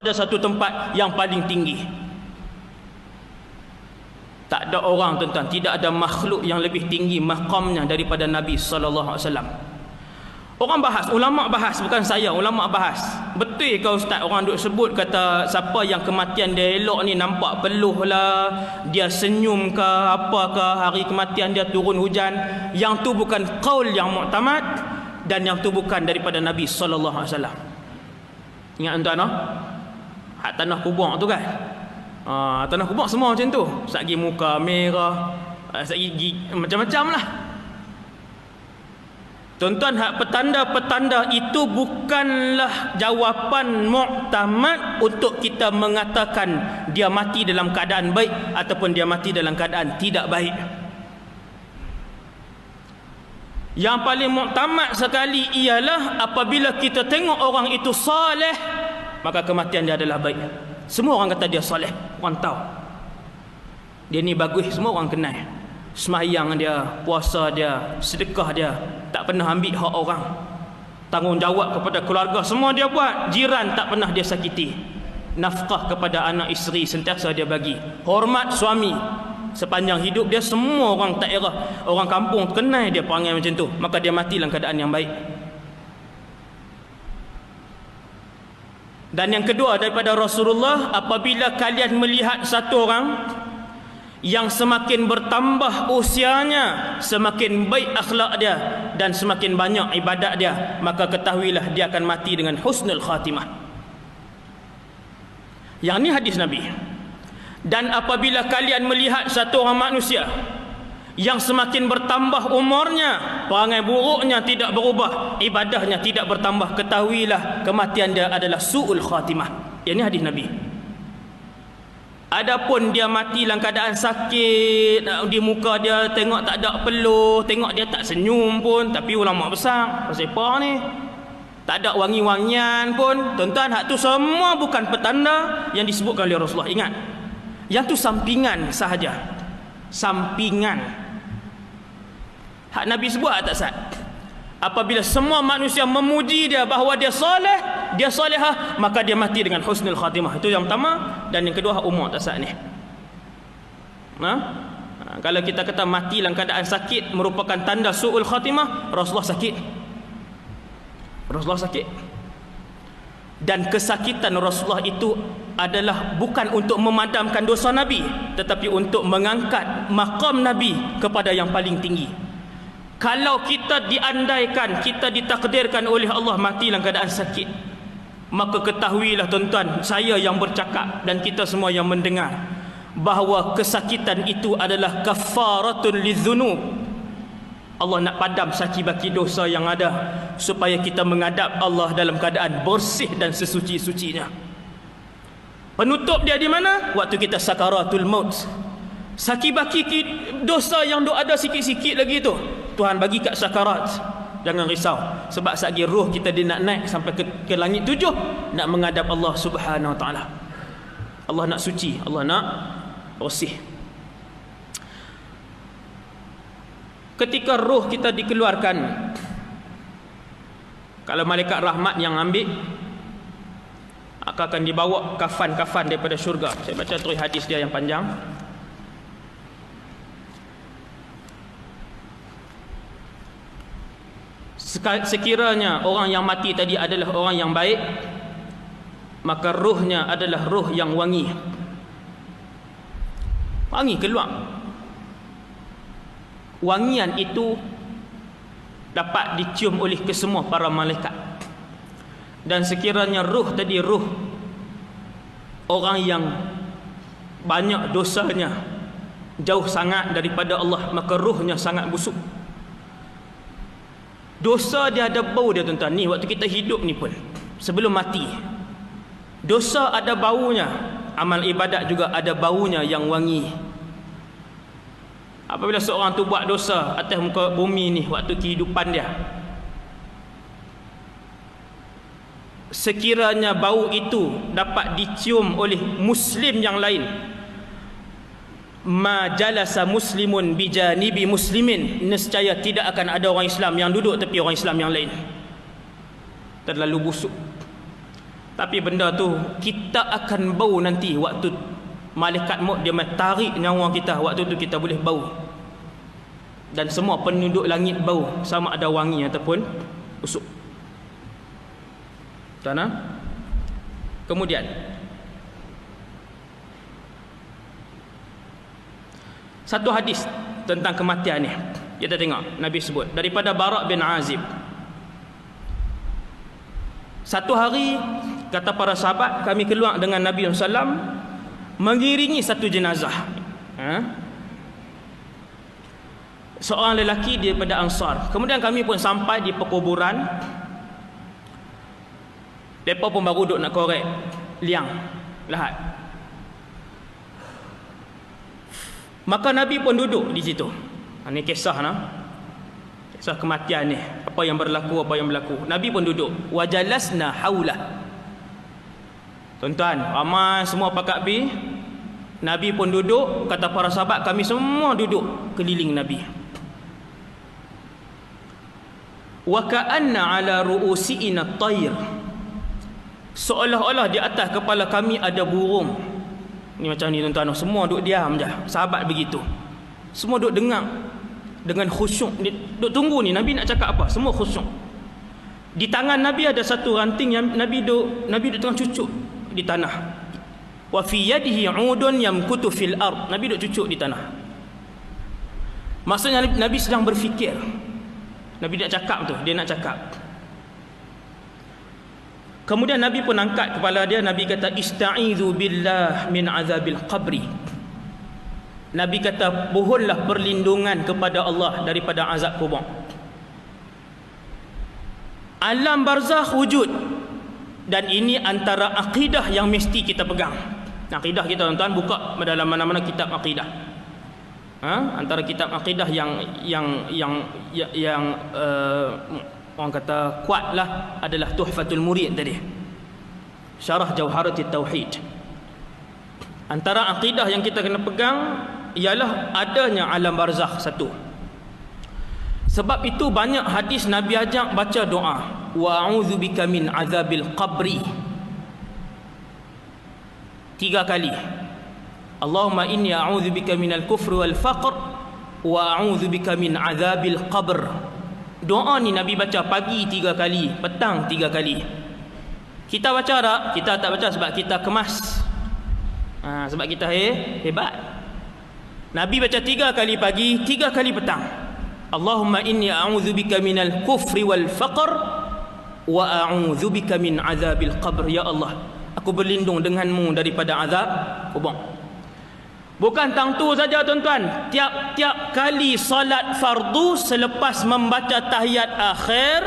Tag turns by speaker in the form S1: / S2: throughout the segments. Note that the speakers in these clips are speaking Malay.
S1: pada satu tempat yang paling tinggi. Tak ada orang, tuan-tuan, tidak ada makhluk yang lebih tinggi maqamnya daripada Nabi sallallahu alaihi wasallam. Orang bahas, ulama bahas, bukan saya, ulama bahas. Betul ke ustaz orang duk sebut kata siapa yang kematian dia elok ni nampak peluh lah, dia senyum ke apa ke, hari kematian dia turun hujan. Yang tu bukan qaul yang muktamad, dan yang tu bukan daripada Nabi sallallahu alaihi wasallam. Ingat tuan-tuan, hak tanah kubur tu kan. Tanah kubur semua macam tu. Sagi muka merah, sagi macam-macam lah. Tuan-tuan, hak petanda-petanda itu bukanlah jawapan muktamad untuk kita mengatakan dia mati dalam keadaan baik ataupun dia mati dalam keadaan tidak baik. Yang paling muktamad sekali ialah apabila kita tengok orang itu soleh, maka kematian dia adalah baik. Semua orang kata dia soleh, orang tahu dia ni bagus, semua orang kenal. Sembahyang dia, puasa dia, sedekah dia, tak pernah ambil hak orang. Tanggungjawab kepada keluarga semua dia buat. Jiran tak pernah dia sakiti. Nafkah kepada anak isteri sentiasa dia bagi. Hormat suami sepanjang hidup dia. Semua orang daerah, orang kampung kenal dia perangai macam tu. Maka dia mati dalam keadaan yang baik. Dan yang kedua daripada Rasulullah, apabila kalian melihat satu orang yang semakin bertambah usianya, semakin baik akhlak dia dan semakin banyak ibadat dia, maka ketahuilah dia akan mati dengan husnul khatimah. Yang ni hadis Nabi. Dan apabila kalian melihat satu orang manusia yang semakin bertambah umurnya, perangai buruknya tidak berubah, ibadahnya tidak bertambah, ketahuilah kematian dia adalah su'ul khatimah. Yang ni hadis Nabi. Adapun dia mati dalam keadaan sakit, di muka dia tengok tak ada peluh, tengok dia tak senyum pun, tapi ulama besar pasal apa ni, tak ada wangi-wangian pun, tuan-tuan, hak tu semua bukan petanda yang disebutkan oleh Rasulullah. Ingat, yang tu sampingan sahaja, sampingan. Hak Nabi sebut tak sah? Apabila semua manusia memuji dia bahawa dia soleh, dia solehah, maka dia mati dengan husnul khatimah. Itu yang pertama. Dan yang kedua, hak umur tak sah ni. Kalau kita kata mati dalam keadaan sakit merupakan tanda su'ul khatimah, Rasulullah sakit. Rasulullah sakit. Dan kesakitan Rasulullah itu adalah bukan untuk memadamkan dosa Nabi, tetapi untuk mengangkat maqam Nabi kepada yang paling tinggi. Kalau kita diandaikan, kita ditakdirkan oleh Allah mati dalam keadaan sakit, maka ketahuilah tuan-tuan, saya yang bercakap dan kita semua yang mendengar, bahawa kesakitan itu adalah kafaratun lidzunub. Allah nak padam saki-baki dosa yang ada, supaya kita menghadap Allah dalam keadaan bersih dan sesuci-sucinya. Penutup dia di mana? Waktu kita sakaratul maut. Saki-baki dosa yang ada sikit-sikit lagi tu, Tuhan bagi kat sakarat. Jangan risau, sebab satgi roh kita dia nak naik sampai ke langit 7, nak menghadap Allah Subhanahu Wa Taala. Allah nak suci, Allah nak bersih. Ketika roh kita dikeluarkan, kalau malaikat rahmat yang ambil, akan dibawa kafan-kafan daripada syurga. Saya baca terus hadis dia yang panjang. Sekiranya orang yang mati tadi adalah orang yang baik, maka ruhnya adalah ruh yang wangi. Wangi keluar. Wangian itu dapat dicium oleh kesemua para malaikat. Dan sekiranya ruh tadi ruh orang yang banyak dosanya, jauh sangat daripada Allah, maka ruhnya sangat busuk. Dosa dia ada bau dia, tuan-tuan. Ni waktu kita hidup ni pun, sebelum mati, dosa ada baunya. Amal ibadat juga ada baunya yang wangi. Apabila seorang tu buat dosa atas muka bumi ni, waktu kehidupan dia, sekiranya bau itu dapat dicium oleh muslim yang lain, ma jalasa muslimun bijanibi muslimin, nescaya tidak akan ada orang Islam yang duduk tepi orang Islam yang lain. Terlalu busuk. Tapi benda tu kita akan bau nanti waktu malaikat maut dia tarik nyawa kita. Waktu tu kita boleh bau. Dan semua penduduk langit bau, sama ada wangi ataupun busuk. Tuan-tuan. Kemudian satu hadis tentang kematian ni, kita tengok Nabi sebut daripada Bara' bin Azib. Satu hari, kata para sahabat, kami keluar dengan Nabi SAW mengiringi satu jenazah. Seorang lelaki daripada Ansar. Kemudian kami pun sampai di perkuburan. Mereka pun baru duduk nak korek liang lahat. Maka Nabi pun duduk di situ. Ini kisah kisah kematian ni. Apa yang berlaku, apa yang berlaku. Nabi pun duduk. Wajalasna haulah. Tuan-tuan, ramai semua pakak bi. Nabi pun duduk. Kata para sahabat, kami semua duduk keliling Nabi. Wa ka'anna ala ru'usi'ina at-tayr. Seolah-olah di atas kepala kami ada burung. Ni macam ni tuan-tuan, semua duduk diam je. Sahabat begitu. Semua duduk dengar dengan khusyuk. Duduk tunggu ni Nabi nak cakap apa. Semua khusyuk. Di tangan Nabi ada satu ranting yang Nabi duduk tengah cucuk di tanah. Wa fi yadihi 'udun yamkutu fil ard. Nabi duduk cucuk di tanah. Maksudnya Nabi sedang berfikir. Nabi nak cakap tu, dia nak cakap. Kemudian Nabi pun angkat kepala dia. Nabi kata, Ista'idhu billah min azabil qabri. Nabi kata, mohonlah perlindungan kepada Allah daripada azab kubur. Alam barzakh wujud. Dan ini antara akidah yang mesti kita pegang. Akidah kita tuan-tuan, buka dalam mana-mana kitab akidah. Antara kitab akidah yang orang kata kuatlah adalah Tuhfatul Murid tadi. Syarah Jauharatit Tauhid. Antara akidah yang kita kena pegang ialah adanya alam barzakh satu. Sebab itu banyak hadis Nabi ajak baca doa, wa a'udzubika min azabil qabri. 3 kali. Allahumma inni a'udzubika minal kufri wal faqr wa a'udzubika min azabil qabr. Doa ni Nabi baca pagi 3 kali, petang 3 kali. Kita baca tak? Kita tak baca sebab kita kemas. Sebab kita hebat. Nabi baca 3 kali pagi, 3 kali petang. Allahumma inni a'udzubika minal kufri wal faqr wa a'udzubika min azabil qabr. Ya Allah, aku berlindung denganmu daripada azab kubur. Bukan tang tu saja tuan-tuan. Tiap-tiap kali salat fardu selepas membaca tahiyat akhir,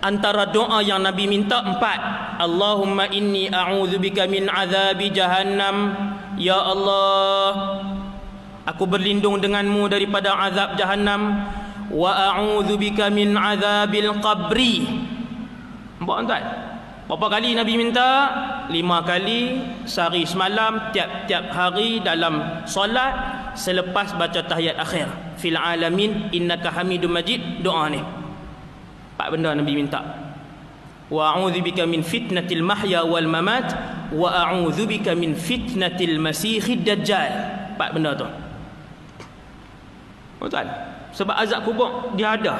S1: antara doa yang Nabi minta 4. Allahumma inni a'udzubika min azabi jahannam. Ya Allah, aku berlindung denganmu daripada azab jahannam. Wa a'udzubika min azabil qabri. Nampak tuan-tuan? Berapa kali Nabi minta? 5 kali sehari semalam, tiap-tiap hari dalam solat selepas baca tahiyat akhir. Fil alamin innaka hamidum majid. Doa ni 4 benda Nabi minta. Wa a'udzubika min fitnatil mahya wal mamat wa a'udzubika min fitnatil masiihid dajjal. 4 benda tu. Tuan, sebab azab kubur dia ada.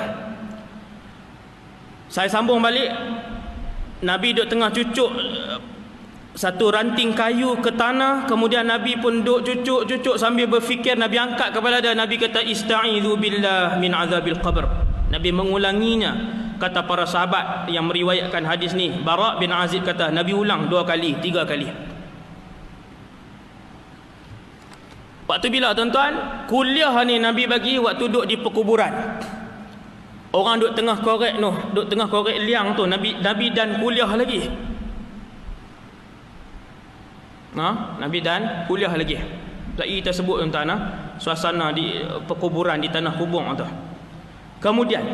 S1: Saya sambung balik. Nabi duduk tengah cucuk satu ranting kayu ke tanah. Kemudian Nabi pun duduk cucuk sambil berfikir. Nabi angkat kepala dia. Nabi kata, Ista'idhu billah min azabil qabr. Nabi mengulanginya. Kata para sahabat yang meriwayatkan hadis ni, Bara' bin Azib kata, Nabi ulang 2 kali, 3 kali. Waktu bila tuan-tuan? Kuliah ni Nabi bagi waktu duduk di perkuburan. Orang duduk tengah korek tu, duduk tengah korek liang tu, Nabi dan kuliah lagi. Nabi dan kuliah lagi. Tadi kita sebut tuan-tuan, suasana di perkuburan, di tanah kubur tu. Kemudian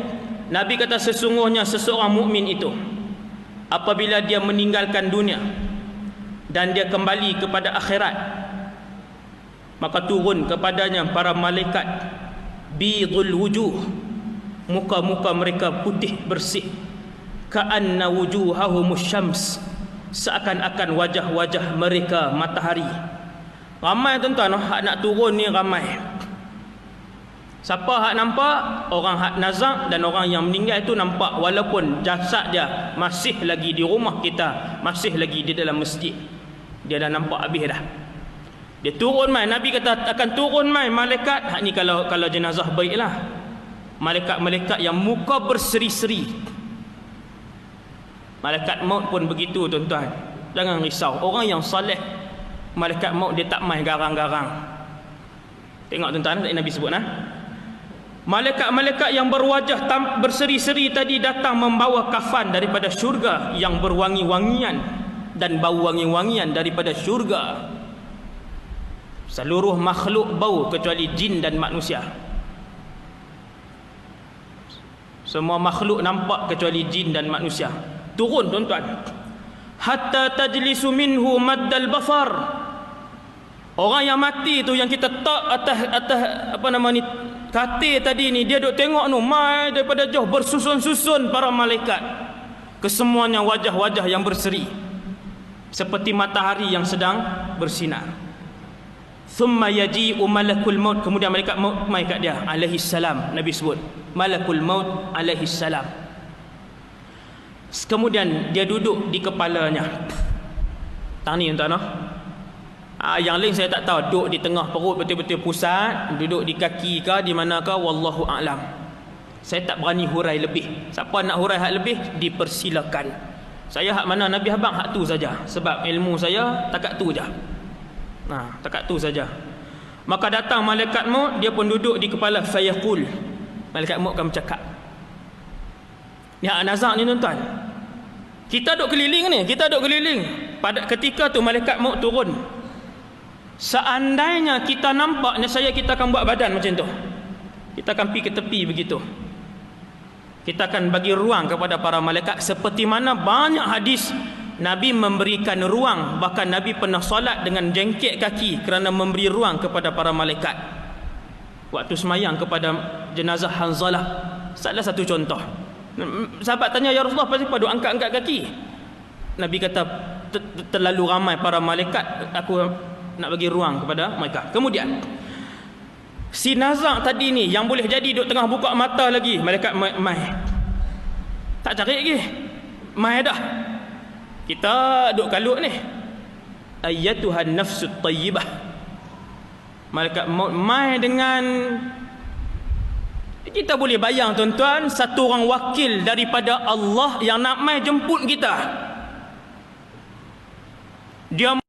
S1: Nabi kata, sesungguhnya seseorang mukmin itu apabila dia meninggalkan dunia dan dia kembali kepada akhirat, maka turun kepadanya para malaikat bidul wujuh, muka-muka mereka putih bersih, ka'anna wujuhahumus syams, seakan-akan wajah-wajah mereka matahari. Ramai tuan-tuan, hak nak turun ni ramai. Siapa hak nampak? Orang hak nazak dan orang yang meninggal itu nampak, walaupun jasad dia masih lagi di rumah kita, masih lagi di dalam masjid. Dia dah nampak habis dah. Dia turun mai, Nabi kata akan turun mai malaikat. Hak ni kalau jenazah baiklah. Malaikat-malaikat yang muka berseri-seri. Malaikat maut pun begitu tuan-tuan. Jangan risau. Orang yang soleh, malaikat maut dia tak mai garang-garang. Tengok tuan-tuan, Nabi sebut nah. Malaikat-malaikat yang berwajah berseri-seri tadi datang membawa kafan daripada syurga yang berwangi-wangian dan bau wangi-wangian daripada syurga. Seluruh makhluk bau kecuali jin dan manusia. Semua makhluk nampak kecuali jin dan manusia. Turun tuan-tuan. Hatta tajlisu minhu maddal basar. Orang yang mati tu yang kita tak atas apa nama ni katil tadi ni, dia duk tengok tu mai daripada jauh bersusun-susun para malaikat. Kesemuanya wajah-wajah yang berseri seperti matahari yang sedang bersinar. Thumma yaji'u malakul maut, kemudian malaikat maut mai kat dia alaihi salam. Nabi sebut malakul maut alaihi salam. Kemudian dia duduk di kepalanya. Tang ni tuan-tuan. Yang lain saya tak tahu, duduk di tengah perut betul-betul pusat, duduk di kaki ke di manakah, wallahu a'lam. Saya tak berani hurai lebih. Siapa nak hurai hak lebih dipersilakan. Saya hak mana Nabi abang hak tu saja, sebab ilmu saya takat tu saja. Takat tu saja. Maka datang malaikat maut, dia pun duduk di kepala fayaqul. Malaikat maut akan bercakap. Ni hak nazak ni tuan-tuan. Kita duduk keliling ni, kita duduk keliling. Pada ketika tu malaikat maut turun. Seandainya kita nampak, nescaya kita akan buat badan macam tu. Kita akan pergi ke tepi begitu. Kita akan bagi ruang kepada para malaikat, seperti mana banyak hadis Nabi memberikan ruang. Bahkan Nabi pernah solat dengan jengkek kaki kerana memberi ruang kepada para malaikat waktu semayang kepada jenazah Hanzalah. Salah satu contoh. Sahabat tanya, ya Rasulullah, kenapa duk angkat-angkat kaki? Nabi kata, terlalu ramai para malaikat, aku nak bagi ruang kepada mereka. Kemudian si nazak tadi ni yang boleh jadi duk tengah buka mata lagi, malaikat mai. Tak cari lagi, mai dah. Kita duk kalut ni. Ayyatuhan nafsut tayyibah. Malaikat maut mai dengan, kita boleh bayang tuan-tuan, satu orang wakil daripada Allah yang nak mai jemput kita. Dia